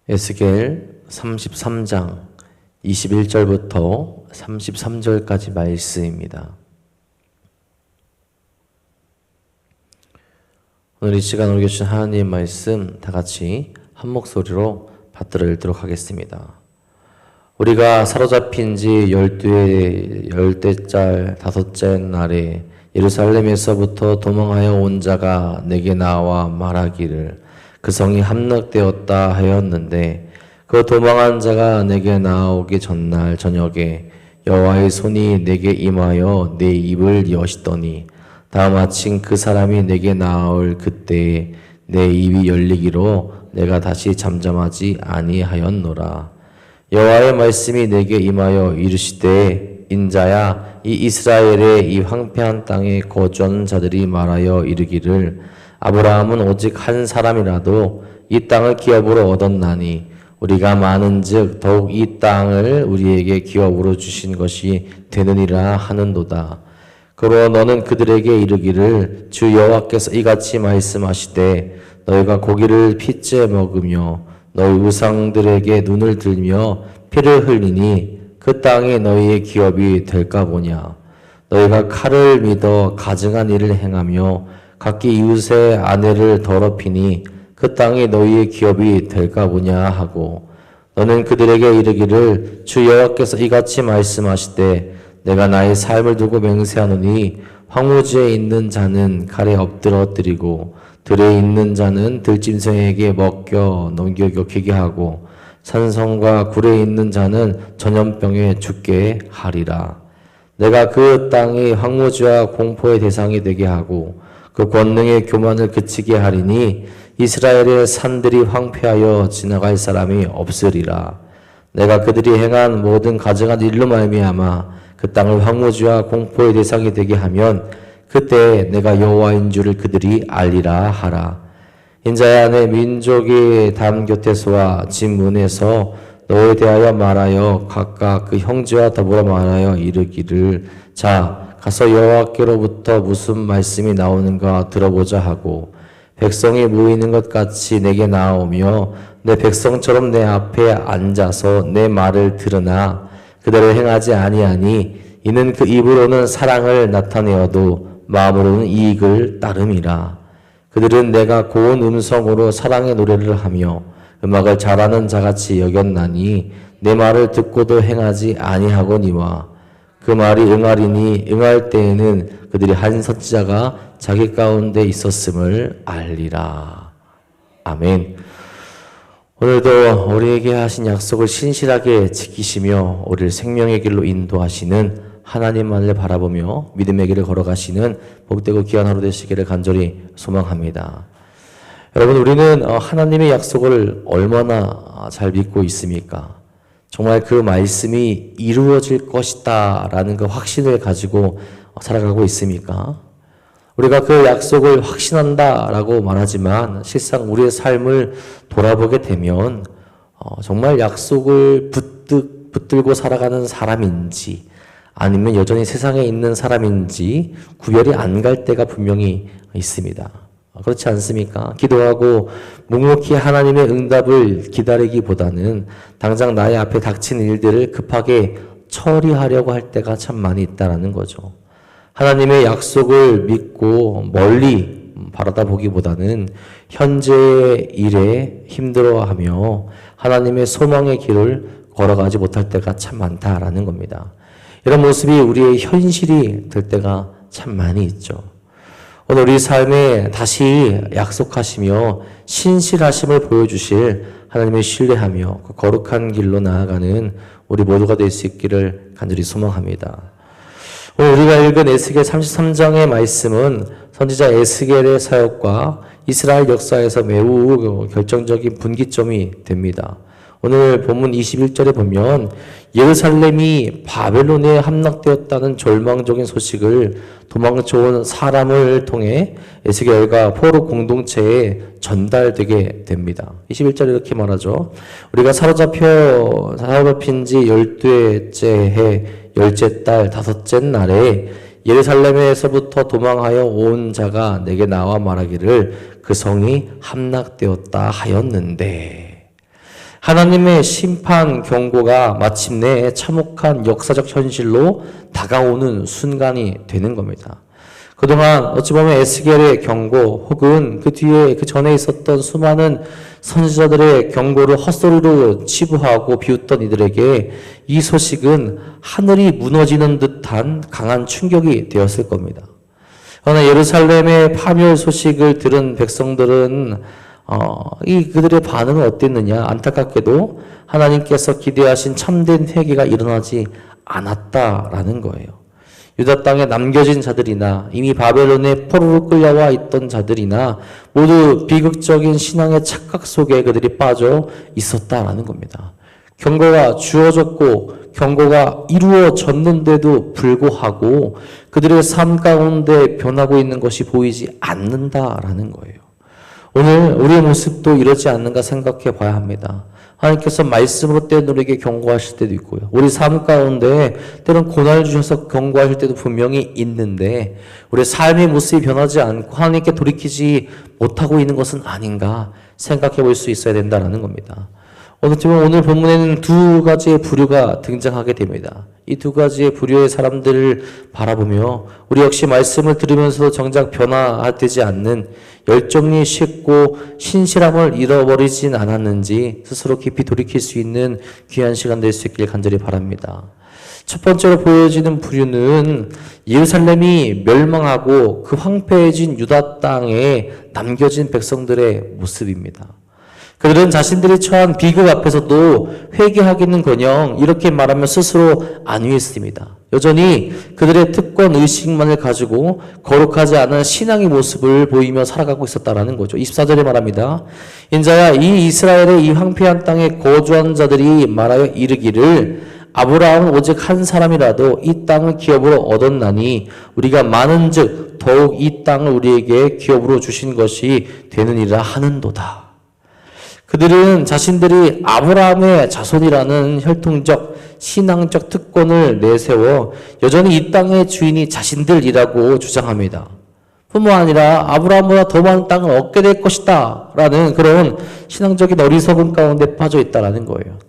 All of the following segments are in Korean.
에스겔 33장 21절부터 33절까지 말씀입니다. 오늘 이 시간 우리 주신 하나님의 말씀 다 같이 한 목소리로 받들어 읽도록 하겠습니다. 우리가 사로잡힌 지 열대짤 다섯째 날에 예루살렘에서부터 도망하여 온 자가 내게 나와 말하기를 그 성이 함락되었다 하였는데, 그 도망한 자가 내게 나오기 전날 저녁에 여호와의 손이 내게 임하여 내 입을 여시더니, 다음 아침 그 사람이 내게 나올 그때에 내 입이 열리기로 내가 다시 잠잠하지 아니하였노라. 여호와의 말씀이 내게 임하여 이르시되, 인자야, 이 이스라엘의 이 황폐한 땅에 거주하는 자들이 말하여 이르기를 아브라함은 오직 한 사람이라도 이 땅을 기업으로 얻었나니 우리가 많은즉 더욱 이 땅을 우리에게 기업으로 주신 것이 되느니라 하는도다. 그러므로 너는 그들에게 이르기를 주 여호와께서 이같이 말씀하시되, 너희가 고기를 핏째 먹으며 너희 우상들에게 눈을 들며 피를 흘리니 그 땅이 너희의 기업이 될까 보냐. 너희가 칼을 믿어 가증한 일을 행하며 각기 이웃의 아내를 더럽히니 그 땅이 너희의 기업이 될까 보냐 하고, 너는 그들에게 이르기를 주 여호와께서 이같이 말씀하시되, 내가 나의 삶을 두고 맹세하노니 황무지에 있는 자는 칼에 엎드러 드리고 들에 있는 자는 들짐승에게 먹겨 넘겨 먹히게 하고 산성과 굴에 있는 자는 전염병에 죽게 하리라. 내가 그 땅이 황무지와 공포의 대상이 되게 하고 그 권능의 교만을 그치게 하리니 이스라엘의 산들이 황폐하여 지나갈 사람이 없으리라. 내가 그들이 행한 모든 가증한 일로 말미암아 그 땅을 황무지와 공포의 대상이 되게 하면 그때 내가 여호와인 줄을 그들이 알리라 하라. 인자야, 내 민족이 담 곁에서와 집 문에서 너에 대하여 말하여 각각 그 형제와 더불어 말하여 이르기를, 자 가서 여호와께로부터 무슨 말씀이 나오는가 들어보자 하고, 백성이 모이는 것 같이 내게 나오며 내 백성처럼 내 앞에 앉아서 내 말을 들으나 그대로 행하지 아니하니 이는 그 입으로는 사랑을 나타내어도 마음으로는 이익을 따름이라. 그들은 내가 고운 음성으로 사랑의 노래를 하며 음악을 잘하는 자같이 여겼나니 내 말을 듣고도 행하지 아니하거니와, 그 말이 응하리니 응할 때에는 그들이 한 선지자가 자기 가운데 있었음을 알리라. 아멘. 오늘도 우리에게 하신 약속을 신실하게 지키시며 우리를 생명의 길로 인도하시는 하나님만을 바라보며 믿음의 길을 걸어가시는 복되고 귀한 하루 되시기를 간절히 소망합니다. 여러분, 우리는 하나님의 약속을 얼마나 잘 믿고 있습니까? 정말 그 말씀이 이루어질 것이다 라는 그 확신을 가지고 살아가고 있습니까? 우리가 그 약속을 확신한다 라고 말하지만 실상 우리의 삶을 돌아보게 되면 정말 약속을 붙들고 살아가는 사람인지 아니면 여전히 세상에 있는 사람인지 구별이 안 갈 때가 분명히 있습니다. 그렇지 않습니까? 기도하고 묵묵히 하나님의 응답을 기다리기보다는 당장 나의 앞에 닥친 일들을 급하게 처리하려고 할 때가 참 많이 있다는 거죠. 하나님의 약속을 믿고 멀리 바라다 보기보다는 현재의 일에 힘들어하며 하나님의 소망의 길을 걸어가지 못할 때가 참 많다라는 겁니다. 이런 모습이 우리의 현실이 될 때가 참 많이 있죠. 오늘 우리 삶에 다시 약속하시며 신실하심을 보여주실 하나님을 신뢰하며 그 거룩한 길로 나아가는 우리 모두가 될 수 있기를 간절히 소망합니다. 오늘 우리가 읽은 에스겔 33장의 말씀은 선지자 에스겔의 사역과 이스라엘 역사에서 매우 결정적인 분기점이 됩니다. 오늘 본문 21절에 보면 예루살렘이 바벨론에 함락되었다는 절망적인 소식을 도망쳐온 사람을 통해 에스겔과 포로 공동체에 전달되게 됩니다. 21절에 이렇게 말하죠. 우리가 사로잡힌 지 열두째 해 열째 달 다섯째 날에 예루살렘에서부터 도망하여 온 자가 내게 나와 말하기를 그 성이 함락되었다 하였는데, 하나님의 심판 경고가 마침내 참혹한 역사적 현실로 다가오는 순간이 되는 겁니다. 그동안 어찌 보면 에스겔의 경고 혹은 그 뒤에 그 전에 있었던 수많은 선지자들의 경고를 헛소리로 치부하고 비웃던 이들에게 이 소식은 하늘이 무너지는 듯한 강한 충격이 되었을 겁니다. 그러나 예루살렘의 파멸 소식을 들은 백성들은 그들의 반응은 어땠느냐? 안타깝게도 하나님께서 기대하신 참된 회개가 일어나지 않았다라는 거예요. 유다 땅에 남겨진 자들이나 이미 바벨론에 포로로 끌려와 있던 자들이나 모두 비극적인 신앙의 착각 속에 그들이 빠져 있었다라는 겁니다. 경고가 주어졌고 경고가 이루어졌는데도 불구하고 그들의 삶 가운데 변하고 있는 것이 보이지 않는다라는 거예요. 오늘 우리의 모습도 이러지 않는가 생각해 봐야 합니다. 하나님께서 말씀으로 때는 우리에게 경고하실 때도 있고요. 우리 삶 가운데 때론 고난을 주셔서 경고하실 때도 분명히 있는데 우리의 삶의 모습이 변하지 않고 하나님께 돌이키지 못하고 있는 것은 아닌가 생각해 볼 수 있어야 된다는 겁니다. 오늘 본문에는 두 가지의 부류가 등장하게 됩니다. 이 두 가지의 부류의 사람들을 바라보며 우리 역시 말씀을 들으면서도 정작 변화되지 않는 열정이 식고 신실함을 잃어버리진 않았는지 스스로 깊이 돌이킬 수 있는 귀한 시간 될 수 있길 간절히 바랍니다. 첫 번째로 보여지는 부류는 예루살렘이 멸망하고 그 황폐해진 유다 땅에 남겨진 백성들의 모습입니다. 그들은 자신들이 처한 비극 앞에서도 회개하기는커녕 이렇게 말하며 스스로 안위했습니다. 여전히 그들의 특권 의식만을 가지고 거룩하지 않은 신앙의 모습을 보이며 살아가고 있었다라는 거죠. 24절에 말합니다. 인자야 이 이스라엘의 이 황폐한 땅에 거주한 자들이 말하여 이르기를 아브라함은 오직 한 사람이라도 이 땅을 기업으로 얻었나니 우리가 많은즉 더욱 이 땅을 우리에게 기업으로 주신 것이 되느니라 하는도다. 그들은 자신들이 아브라함의 자손이라는 혈통적, 신앙적 특권을 내세워 여전히 이 땅의 주인이 자신들이라고 주장합니다. 뿐만 아니라 아브라함보다 더 많은 땅을 얻게 될 것이다 라는 그런 신앙적인 어리석음 가운데 빠져 있다는 거예요.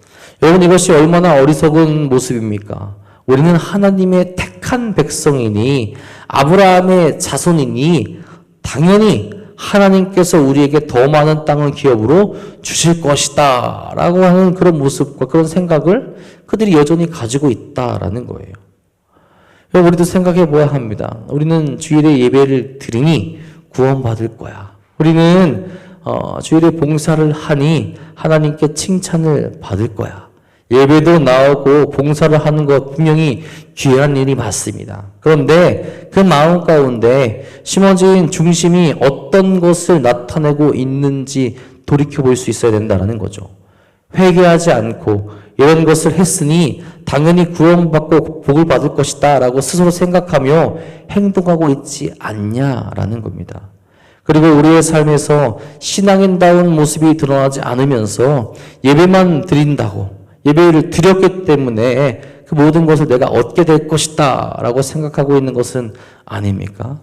여러분 이것이 얼마나 어리석은 모습입니까? 우리는 하나님의 택한 백성이니 아브라함의 자손이니 당연히 하나님께서 우리에게 더 많은 땅을 기업으로 주실 것이다 라고 하는 그런 모습과 그런 생각을 그들이 여전히 가지고 있다라는 거예요. 우리도 생각해 봐야 합니다. 우리는 주일에 예배를 드리니 구원받을 거야. 우리는 주일에 봉사를 하니 하나님께 칭찬을 받을 거야. 예배도 나오고 봉사를 하는 것 분명히 귀한 일이 맞습니다. 그런데 그 마음 가운데 심어진 중심이 어떤 것을 나타내고 있는지 돌이켜볼 수 있어야 된다는 거죠. 회개하지 않고 이런 것을 했으니 당연히 구원받고 복을 받을 것이다 라고 스스로 생각하며 행동하고 있지 않냐라는 겁니다. 그리고 우리의 삶에서 신앙인다운 모습이 드러나지 않으면서 예배만 드린다고 예배를 드렸기 때문에 그 모든 것을 내가 얻게 될 것이다 라고 생각하고 있는 것은 아닙니까?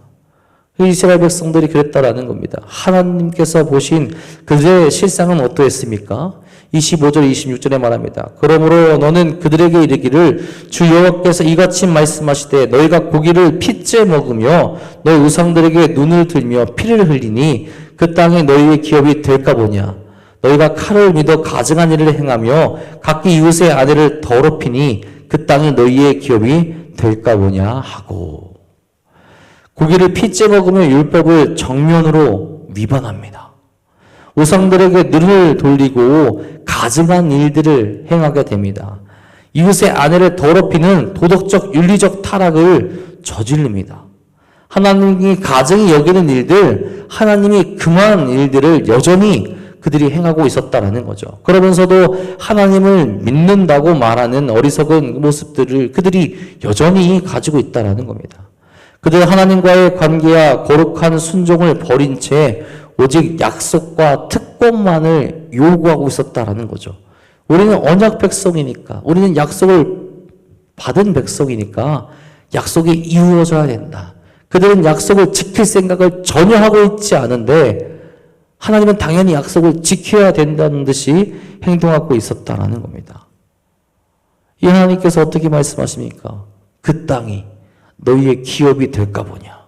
이스라엘 백성들이 그랬다라는 겁니다. 하나님께서 보신 그들의 실상은 어떠했습니까? 25절 26절에 말합니다. 그러므로 너는 그들에게 이르기를 주 여호와께서 이같이 말씀하시되 너희가 고기를 핏째 먹으며 너희 우상들에게 눈을 들며 피를 흘리니 그 땅에 너희의 기업이 될까 보냐. 너희가 칼을 믿어 가증한 일을 행하며 각기 이웃의 아내를 더럽히니 그 땅이 너희의 기업이 될까 보냐 하고 고기를 핏째 먹으며 율법을 정면으로 위반합니다. 우상들에게 눈을 돌리고 가증한 일들을 행하게 됩니다. 이웃의 아내를 더럽히는 도덕적 윤리적 타락을 저지릅니다. 하나님이 가증히 여기는 일들, 하나님이 금한 일들을 여전히 그들이 행하고 있었다라는 거죠. 그러면서도 하나님을 믿는다고 말하는 어리석은 모습들을 그들이 여전히 가지고 있다라는 겁니다. 그들 하나님과의 관계와 거룩한 순종을 버린 채 오직 약속과 특권만을 요구하고 있었다라는 거죠. 우리는 언약 백성이니까, 우리는 약속을 받은 백성이니까 약속이 이루어져야 된다. 그들은 약속을 지킬 생각을 전혀 하고 있지 않은데 하나님은 당연히 약속을 지켜야 된다는 듯이 행동하고 있었다라는 겁니다. 이 하나님께서 어떻게 말씀하십니까? 그 땅이 너희의 기업이 될까 보냐.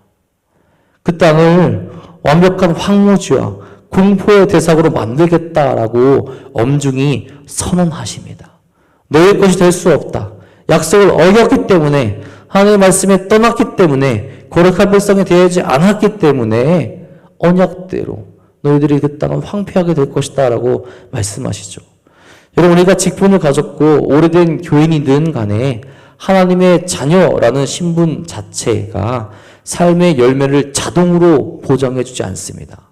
그 땅을 완벽한 황무지와 공포의 대상으로 만들겠다라고 엄중히 선언하십니다. 너희의 것이 될 수 없다. 약속을 어겼기 때문에, 하나님의 말씀에 떠났기 때문에, 거룩한 백성이 되지 않았기 때문에 언약대로 너희들이 그 땅은 황폐하게 될 것이다 라고 말씀하시죠. 여러분, 우리가 직분을 가졌고 오래된 교인이든 간에 하나님의 자녀라는 신분 자체가 삶의 열매를 자동으로 보장해 주지 않습니다.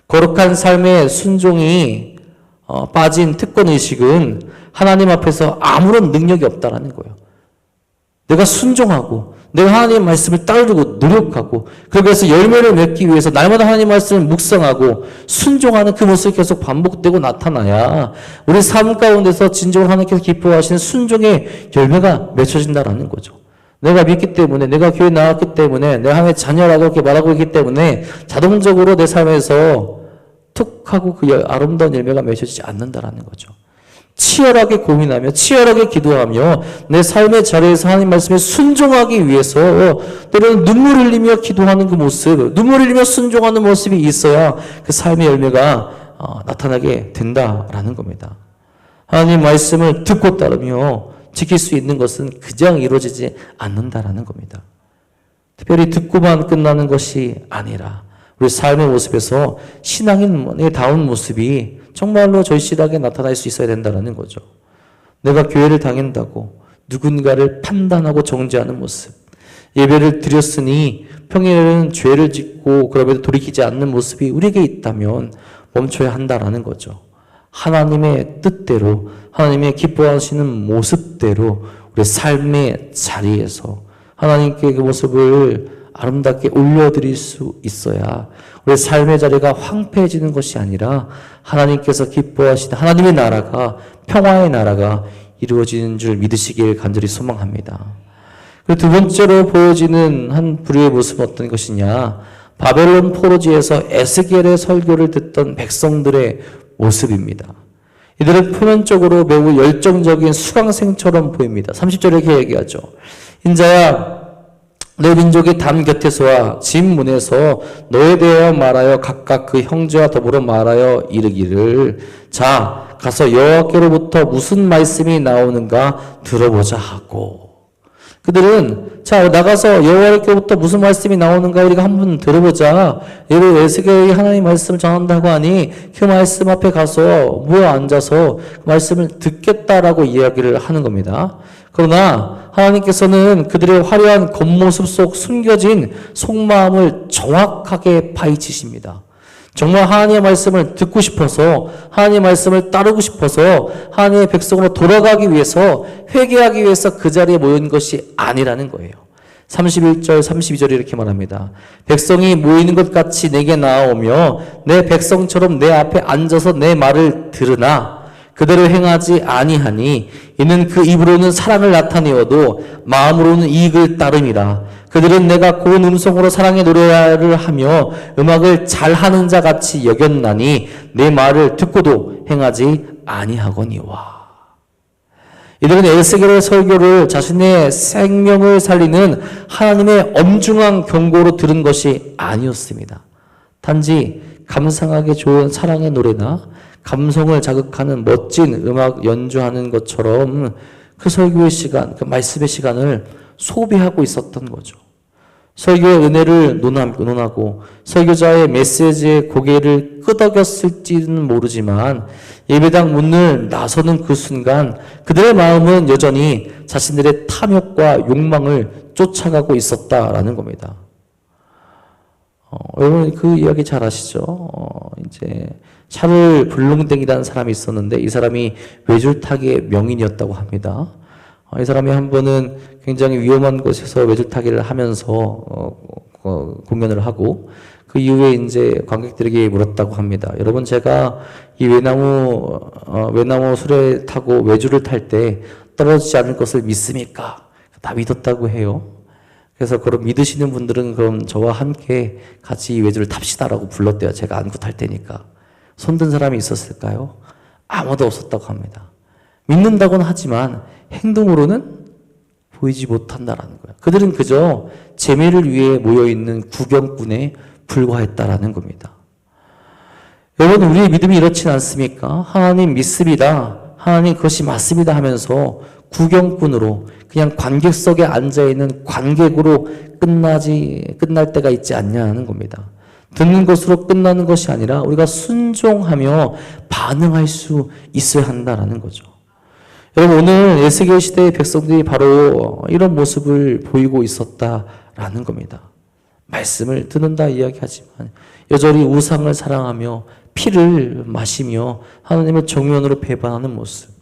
거룩한 삶의 순종이 빠진 특권의식은 하나님 앞에서 아무런 능력이 없다라는 거예요. 내가 순종하고 내가 하나님의 말씀을 따르고 노력하고 그래서 열매를 맺기 위해서 날마다 하나님의 말씀을 묵상하고 순종하는 그 모습이 계속 반복되고 나타나야 우리 삶 가운데서 진정으로 하나님께서 기뻐하시는 순종의 열매가 맺혀진다라는 거죠. 내가 믿기 때문에, 내가 교회 나왔기 때문에, 내가 하나님의 자녀라고 이렇게 말하고 있기 때문에 자동적으로 내 삶에서 툭 하고 그 아름다운 열매가 맺혀지지 않는다라는 거죠. 치열하게 고민하며 치열하게 기도하며 내 삶의 자리에서 하나님 말씀에 순종하기 위해서 때로는 눈물 흘리며 기도하는 그 모습, 눈물 흘리며 순종하는 모습이 있어야 그 삶의 열매가 나타나게 된다라는 겁니다. 하나님 말씀을 듣고 따르며 지킬 수 있는 것은 그냥 이루어지지 않는다라는 겁니다. 특별히 듣고만 끝나는 것이 아니라 우리 삶의 모습에서 신앙인의 다운 모습이 정말로 절실하게 나타날 수 있어야 된다는 거죠. 내가 교회를 다닌다고 누군가를 판단하고 정죄하는 모습, 예배를 드렸으니 평일에는 죄를 짓고 그럼에도 돌이키지 않는 모습이 우리에게 있다면 멈춰야 한다라는 거죠. 하나님의 뜻대로, 하나님의 기뻐하시는 모습대로 우리 삶의 자리에서 하나님께 그 모습을 아름답게 올려드릴 수 있어야 우리 삶의 자리가 황폐해지는 것이 아니라 하나님께서 기뻐하시는 하나님의 나라가, 평화의 나라가 이루어지는 줄 믿으시길 간절히 소망합니다. 그리고 두 번째로 보여지는 한 부류의 모습은 어떤 것이냐? 바벨론 포로지에서 에스겔의 설교를 듣던 백성들의 모습입니다. 이들은 표면적으로 매우 열정적인 수강생처럼 보입니다. 30절에 이렇게 얘기하죠. 인자야, 내 민족이 담 곁에서와 집 문에서 너에 대하여 말하여 각각 그 형제와 더불어 말하여 이르기를, 자, 가서 여호와께로부터 무슨 말씀이 나오는가 들어보자 하고. 그들은 자, 나가서 여호와께로부터 무슨 말씀이 나오는가 우리가 한번 들어보자. 예로 에스겔이 하나님 말씀을 전한다고 하니 그 말씀 앞에 가서 모여 앉아서 그 말씀을 듣겠다라고 이야기를 하는 겁니다. 그러나 하나님께서는 그들의 화려한 겉모습 속 숨겨진 속마음을 정확하게 파헤치십니다. 정말 하나님의 말씀을 듣고 싶어서, 하나님의 말씀을 따르고 싶어서 하나님의 백성으로 돌아가기 위해서, 회개하기 위해서 그 자리에 모인 것이 아니라는 거예요. 31절, 32절에 이렇게 말합니다. 백성이 모이는 것 같이 내게 나아오며 내 백성처럼 내 앞에 앉아서 내 말을 들으나 그대로 행하지 아니하니 이는 그 입으로는 사랑을 나타내어도 마음으로는 이익을 따름이라. 그들은 내가 고운 음성으로 사랑의 노래를 하며 음악을 잘하는 자 같이 여겼나니 내 말을 듣고도 행하지 아니하거니와. 이들은 에스겔의 설교를 자신의 생명을 살리는 하나님의 엄중한 경고로 들은 것이 아니었습니다. 단지 감상하기 좋은 사랑의 노래나 감성을 자극하는 멋진 음악 연주하는 것처럼 그 설교의 시간, 그 말씀의 시간을 소비하고 있었던 거죠. 설교의 은혜를 논하고 설교자의 메시지에 고개를 끄덕였을지는 모르지만 예배당 문을 나서는 그 순간 그들의 마음은 여전히 자신들의 탐욕과 욕망을 쫓아가고 있었다라는 겁니다. 여러분 그 이야기 잘 아시죠? 이제 샤를 블룽댕이라는 사람이 있었는데 이 사람이 외줄타기의 명인이었다고 합니다. 이 사람이 한 번은 굉장히 위험한 곳에서 외줄타기를 하면서 공연을 하고 그 이후에 이제 관객들에게 물었다고 합니다. 여러분 제가 이 외나무 수레 타고 외줄을 탈 때 떨어지지 않을 것을 믿습니까? 다 믿었다고 해요. 그래서 그걸 믿으시는 분들은 그럼 저와 함께 같이 이 외주를 탑시다라고 불렀대요. 제가 안고 탈 테니까. 손든 사람이 있었을까요? 아무도 없었다고 합니다. 믿는다고는 하지만 행동으로는 보이지 못한다라는 거예요. 그들은 그저 재미를 위해 모여있는 구경꾼에 불과했다라는 겁니다. 여러분, 우리의 믿음이 이렇진 않습니까? 하나님 믿습니다. 하나님 그것이 맞습니다 하면서 구경꾼으로 그냥 관객석에 앉아있는 관객으로 끝날 때가 있지 않냐는 겁니다. 듣는 것으로 끝나는 것이 아니라 우리가 순종하며 반응할 수 있어야 한다라는 거죠. 여러분, 오늘 에스겔 시대의 백성들이 바로 이런 모습을 보이고 있었다라는 겁니다. 말씀을 듣는다 이야기하지만 여전히 우상을 사랑하며 피를 마시며 하나님의 정면으로 배반하는 모습.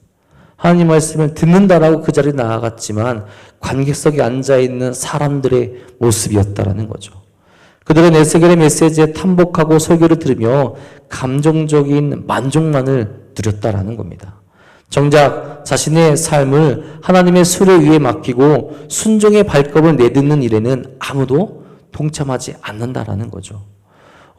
하나님 말씀을 듣는다라고 그 자리에 나아갔지만 관객석에 앉아있는 사람들의 모습이었다라는 거죠. 그들은 에스겔의 메시지에 탐복하고 설교를 들으며 감정적인 만족만을 누렸다라는 겁니다. 정작 자신의 삶을 하나님의 수레 위에 맡기고 순종의 발걸음을 내딛는 일에는 아무도 동참하지 않는다라는 거죠.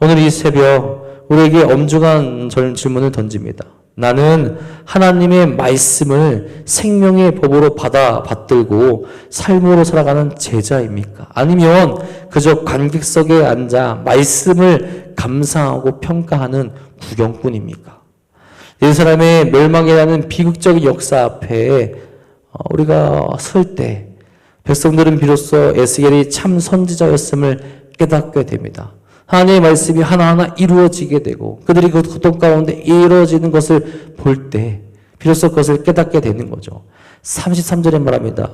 오늘 이 새벽 우리에게 엄중한 질문을 던집니다. 나는 하나님의 말씀을 생명의 법으로 받들고 삶으로 살아가는 제자입니까? 아니면 그저 관객석에 앉아 말씀을 감상하고 평가하는 구경꾼입니까? 이 사람의 멸망이라는 비극적인 역사 앞에 우리가 설 때 백성들은 비로소 에스겔이 참 선지자였음을 깨닫게 됩니다. 하나님의 말씀이 하나하나 이루어지게 되고 그들이 그 고통 가운데 이루어지는 것을 볼 때 비로소 그것을 깨닫게 되는 거죠. 33절에 말합니다.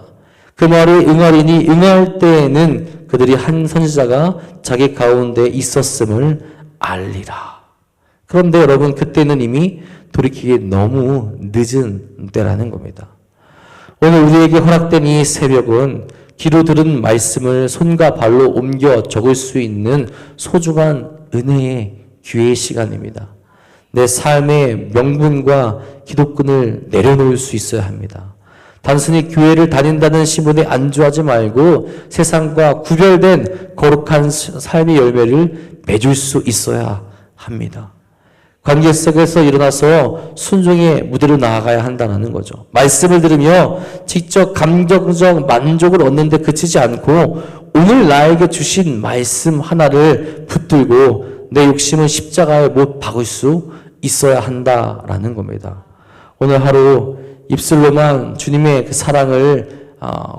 그 말이 응하리니 응할 때에는 그들이 한 선지자가 자기 가운데 있었음을 알리라. 그런데 여러분, 그때는 이미 돌이키기 너무 늦은 때라는 겁니다. 오늘 우리에게 허락된 이 새벽은 귀로 들은 말씀을 손과 발로 옮겨 적을 수 있는 소중한 은혜의 기회의 시간입니다. 내 삶의 명분과 기독근을 내려놓을 수 있어야 합니다. 단순히 교회를 다닌다는 신분에 안주하지 말고 세상과 구별된 거룩한 삶의 열매를 맺을 수 있어야 합니다. 관객석에서 일어나서 순종의 무대로 나아가야 한다는 거죠. 말씀을 들으며 직접 감정적 만족을 얻는 데 그치지 않고 오늘 나에게 주신 말씀 하나를 붙들고 내 욕심은 십자가에 못 박을 수 있어야 한다라는 겁니다. 오늘 하루 입술로만 주님의 그 사랑을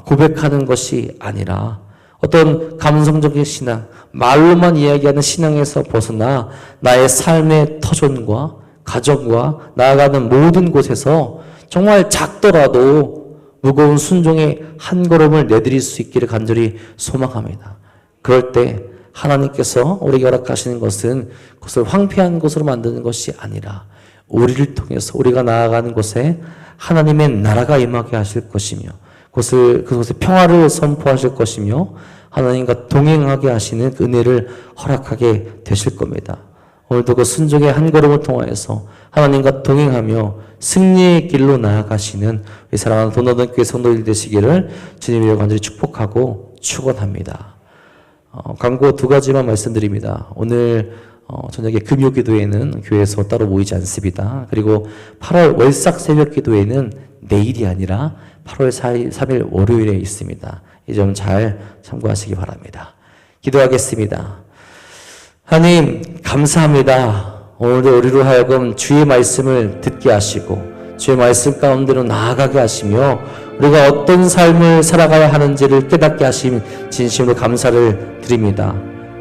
고백하는 것이 아니라 어떤 감성적인 신앙, 말로만 이야기하는 신앙에서 벗어나 나의 삶의 터전과 가정과 나아가는 모든 곳에서 정말 작더라도 무거운 순종의 한 걸음을 내드릴 수 있기를 간절히 소망합니다. 그럴 때 하나님께서 우리에게 허락하시는 것은 그것을 황폐한 곳으로 만드는 것이 아니라 우리를 통해서 우리가 나아가는 곳에 하나님의 나라가 임하게 하실 것이며 그곳에 평화를 선포하실 것이며 하나님과 동행하게 하시는 그 은혜를 허락하게 되실 겁니다. 오늘도 그 순종의 한 걸음을 통하여서 하나님과 동행하며 승리의 길로 나아가시는 이 사랑하는 도나든 교회 성도들 되시기를 주님의 간절히 축복하고 축원합니다. 광고 두 가지만 말씀드립니다. 오늘 저녁에 금요 기도회는 교회에서 따로 모이지 않습니다. 그리고 8월 월삭 새벽 기도회는 내일이 아니라 8월 3일 월요일에 있습니다. 이 점 잘 참고하시기 바랍니다. 기도하겠습니다. 하나님 감사합니다. 오늘도 우리로 하여금 주의 말씀을 듣게 하시고 주의 말씀 가운데로 나아가게 하시며 우리가 어떤 삶을 살아가야 하는지를 깨닫게 하심 진심으로 감사를 드립니다.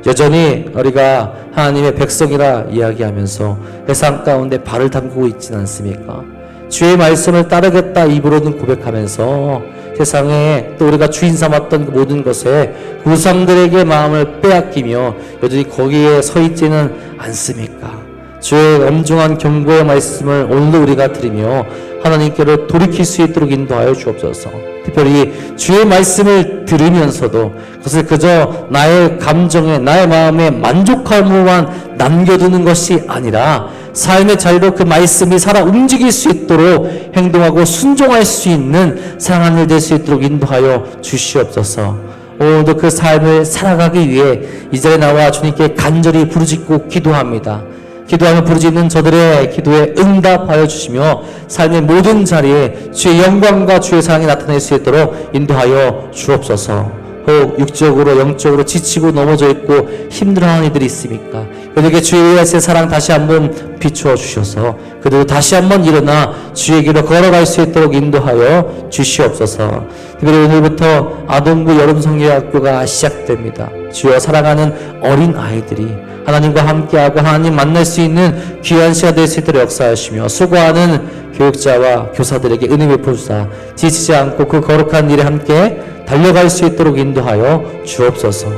여전히 우리가 하나님의 백성이라 이야기하면서 세상 가운데 발을 담그고 있지는 않습니까? 주의 말씀을 따르겠다 입으로는 고백하면서 세상에 또 우리가 주인 삼았던 그 모든 것에 우상들에게 마음을 빼앗기며 여전히 거기에 서 있지는 않습니까? 주의 엄중한 경고의 말씀을 오늘도 우리가 들으며 하나님께로 돌이킬 수 있도록 인도하여 주옵소서. 특별히 주의 말씀을 들으면서도 그것을 그저 나의 감정에 나의 마음에 만족함으로만 남겨두는 것이 아니라 삶의 자리로 그 말씀이 살아 움직일 수 있도록 행동하고 순종할 수 있는 사랑하는 일 될 수 있도록 인도하여 주시옵소서. 오늘도 그 삶을 살아가기 위해 이 자리에 나와 주님께 간절히 부르짖고 기도합니다. 기도하며 부르짖는 저들의 기도에 응답하여 주시며 삶의 모든 자리에 주의 영광과 주의 사랑이 나타낼 수 있도록 인도하여 주옵소서. 혹 육적으로 영적으로 지치고 넘어져 있고 힘들어하는 이들이 있습니까? 그들에게 주의 사랑 다시 한번 비추어 주셔서 그들도 다시 한번 일어나 주의 길로 걸어갈 수 있도록 인도하여 주시옵소서. 특별히 오늘부터 아동부 여름성경학교가 시작됩니다. 주여, 사랑하는 어린 아이들이 하나님과 함께하고 하나님 만날 수 있는 귀한 시간 될 수 있도록 역사하시며 수고하는 교육자와 교사들에게 은혜 베푸사 지치지 않고 그 거룩한 일에 함께 달려갈 수 있도록 인도하여 주옵소서.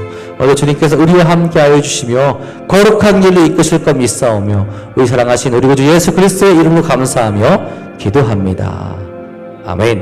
오늘 주님께서 우리와 함께하여 주시며 거룩한 길로 이끄실 것 믿사오며 우리 사랑하신 우리 구주 예수 그리스도의 이름으로 감사하며 기도합니다. 아멘.